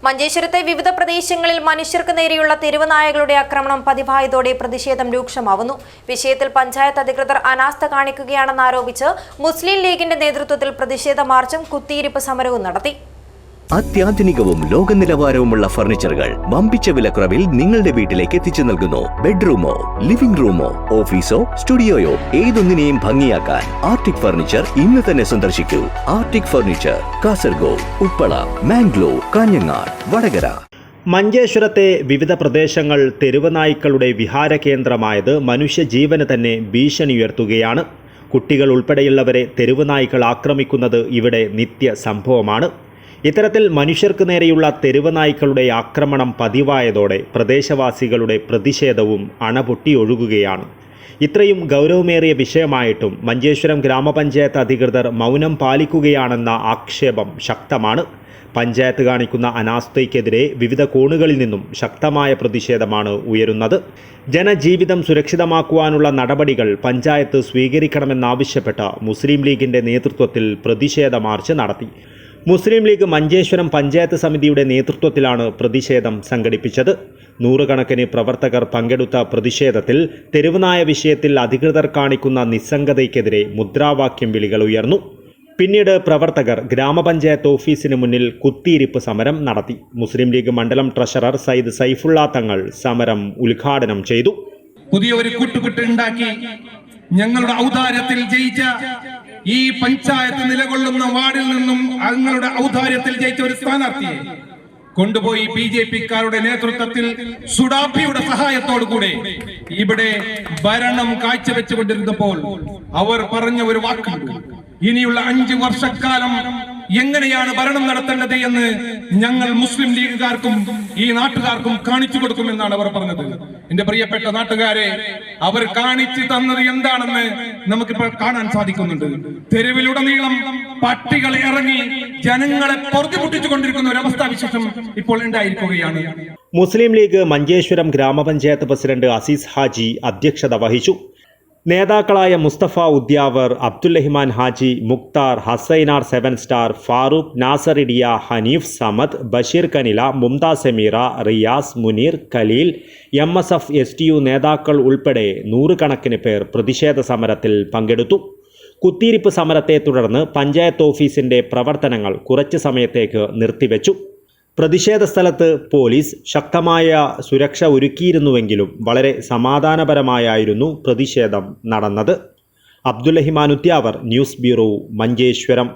മഞ്ചേശ്വരത്തെ വിവിധ പ്രദേശങ്ങളിൽ മനുഷ്യർക്ക് നേരെയുള്ള തെരുവ് നായകളുടെ ആക്രമണം പതിവായതോടെ പ്രതിഷേധം രൂക്ഷമാവുന്നു. വിഷയത്തിൽ പഞ്ചായത്ത് അധികൃതർ അനാസ്ഥ കാണിക്കുകയാണെന്നാരോപിച്ച് മുസ്ലിം ലീഗിന്റെ നേതൃത്വത്തിൽ പ്രതിഷേധ മാർച്ചും കുത്തിയിരിപ്പ് സമരവും നടത്തി. അത്യാധുനികവും ലോക നിലവാരവുമുള്ള ഫർണിച്ചറുകൾ വമ്പിച്ച വിലക്കുറവിൽ നിങ്ങളുടെ വീട്ടിലേക്ക് എത്തിച്ചു നൽകുന്നു. ബെഡ്റൂമോ, ലിവിംഗ് റൂമോ, ഓഫീസോ, സ്റ്റുഡിയോയോ ഏതൊന്നിനെയും ഭംഗിയാക്കാൻ ആർട്ടിക് ഫർണിച്ചർ ഇന്ന് തന്നെ സന്ദർശിക്കൂ. Arctic furniture, Kasaragod, Uppala, Mangalore, Kanhangad, Vadakara. മഞ്ചേശ്വരത്തെ വിവിധ പ്രദേശങ്ങൾ തെരുവ് നായ്ക്കളുടെ വിഹാര കേന്ദ്രമായത് മനുഷ്യജീവന് തന്നെ ഭീഷണി ഉയർത്തുകയാണ്. കുട്ടികൾ ഉൾപ്പെടെയുള്ളവരെ തെരുവ് നായ്ക്കൾ ആക്രമിക്കുന്നത് ഇവിടെ നിത്യ സംഭവമാണ്. ഇത്തരത്തിൽ മനുഷ്യർക്ക് നേരെയുള്ള തെരുവ് നായ്ക്കളുടെ ആക്രമണം പതിവായതോടെ പ്രദേശവാസികളുടെ പ്രതിഷേധവും അണപൊട്ടി ഒഴുകുകയാണ്. ഇത്രയും ഗൗരവമേറിയ വിഷയമായിട്ടും മഞ്ചേശ്വരം ഗ്രാമപഞ്ചായത്ത് അധികൃതർ മൗനം പാലിക്കുകയാണെന്ന ആക്ഷേപം ശക്തമാണ്. പഞ്ചായത്ത് കാണിക്കുന്ന അനാസ്ഥയ്ക്കെതിരെ വിവിധ കോണുകളിൽ നിന്നും ശക്തമായ പ്രതിഷേധമാണ് ഉയരുന്നത്. ജനജീവിതം സുരക്ഷിതമാക്കുവാനുള്ള നടപടികൾ പഞ്ചായത്ത് സ്വീകരിക്കണമെന്നാവശ്യപ്പെട്ട മുസ്ലിം ലീഗിന്റെ നേതൃത്വത്തിൽ പ്രതിഷേധ മാർച്ച് നടത്തി. മുസ്ലിം ലീഗ് മഞ്ചേശ്വരം പഞ്ചായത്ത് സമിതിയുടെ നേതൃത്വത്തിലാണ് പ്രതിഷേധം സംഘടിപ്പിച്ചത്. നൂറുകണക്കിന് പ്രവർത്തകർ പങ്കെടുത്ത പ്രതിഷേധത്തിൽ തെരുവുനായ വിഷയത്തിൽ അധികൃതർ കാണിക്കുന്ന നിസ്സംഗതയ്ക്കെതിരെ മുദ്രാവാക്യം വിളികൾ ഉയർന്നു. പിന്നീട് പ്രവർത്തകർ ഗ്രാമപഞ്ചായത്ത് ഓഫീസിന് മുന്നിൽ കുത്തിയിരിപ്പ് സമരം നടത്തി. മുസ്ലിം ലീഗ് മണ്ഡലം ട്രഷറർ സയ്യിദ് സൈഫുള്ള തങ്ങൾ സമരം ഉദ്ഘാടനം ചെയ്തു. പുതിയ ഒരു കൂട്ടുകെട്ടുണ്ടാക്കി ഞങ്ങളുടെ ഔദാര്യത്തിൽ ജയിച്ച ഈ പഞ്ചായത്ത് നിലകൊള്ളുന്ന വാർഡിൽ നിന്നും ഞങ്ങളുടെ ഔദാര്യത്തിൽ ജയിച്ച ഒരു സ്ഥാനാർത്ഥിയെ കൊണ്ടുപോയി BJP-ക്കാരുടെ നേതൃത്വത്തിൽ സുഡാപ്പിയുടെ സഹായത്തോടുകൂടെ ഇവിടെ ഭരണം കാഴ്ചവെച്ചുകൊണ്ടിരുന്നപ്പോൾ അവർ പറഞ്ഞ ഒരു വാക്കുണ്ട്: ഇനിയുള്ള 5 വർഷക്കാലം എങ്ങനെയാണ് ഭരണം നടത്തേണ്ടത് എന്ന് ഞങ്ങൾ മുസ്ലിം ലീഗുകാർക്കും ഈ നാട്ടുകാർക്കും കാണിച്ചു കൊടുക്കുമെന്നാണ് അവർ പറഞ്ഞത്. എന്റെ പ്രിയപ്പെട്ട നാട്ടുകാരെ, അവർ കാണിച്ചു തന്നത് എന്താണെന്ന് നമുക്കിപ്പോൾ കാണാൻ സാധിക്കുന്നുണ്ട്. തെരുവിലുടനീളം പട്ടികൾ ഇറങ്ങി ജനങ്ങളെ പൊറുതിമുട്ടിച്ചുകൊണ്ടിരിക്കുന്ന ഒരു അവസ്ഥാവിശേഷം ഇപ്പോൾ ഉണ്ടായിരിക്കുകയാണ്. മുസ്ലിം ലീഗ് മഞ്ചേശ്വരം ഗ്രാമപഞ്ചായത്ത് പ്രസിഡന്റ് അസീസ് ഹാജി അധ്യക്ഷത വഹിച്ചു. നേതാക്കളായ Musthafa Udyavar, Abdullahiman Haji, Mukthar, Hasainar 7 star, Farooq, Nasaridiya, Haneef Samad, Basheer Kanila, Mumtaz Sameera, Riyas, Muneer, Khaleel, MSF STU നേതാക്കൾ ഉൾപ്പെടെ നൂറുകണക്കിന് പേർ പ്രതിഷേധ സമരത്തിൽ പങ്കെടുത്തു. കുത്തിയിരിപ്പ് സമരത്തെ തുടർന്ന് പഞ്ചായത്ത് ഓഫീസിന്റെ പ്രവർത്തനങ്ങൾ കുറച്ച് സമയത്തേക്ക് നിർത്തിവെച്ചു. പ്രതിഷേധ സ്ഥലത്ത് പോലീസ് ശക്തമായ സുരക്ഷ ഒരുക്കിയിരുന്നുവെങ്കിലും വളരെ സമാധാനപരമായായിരുന്നു പ്രതിഷേധം നടന്നത്. Abdullahiman Udyavar, news bureau, Manjeshwaram.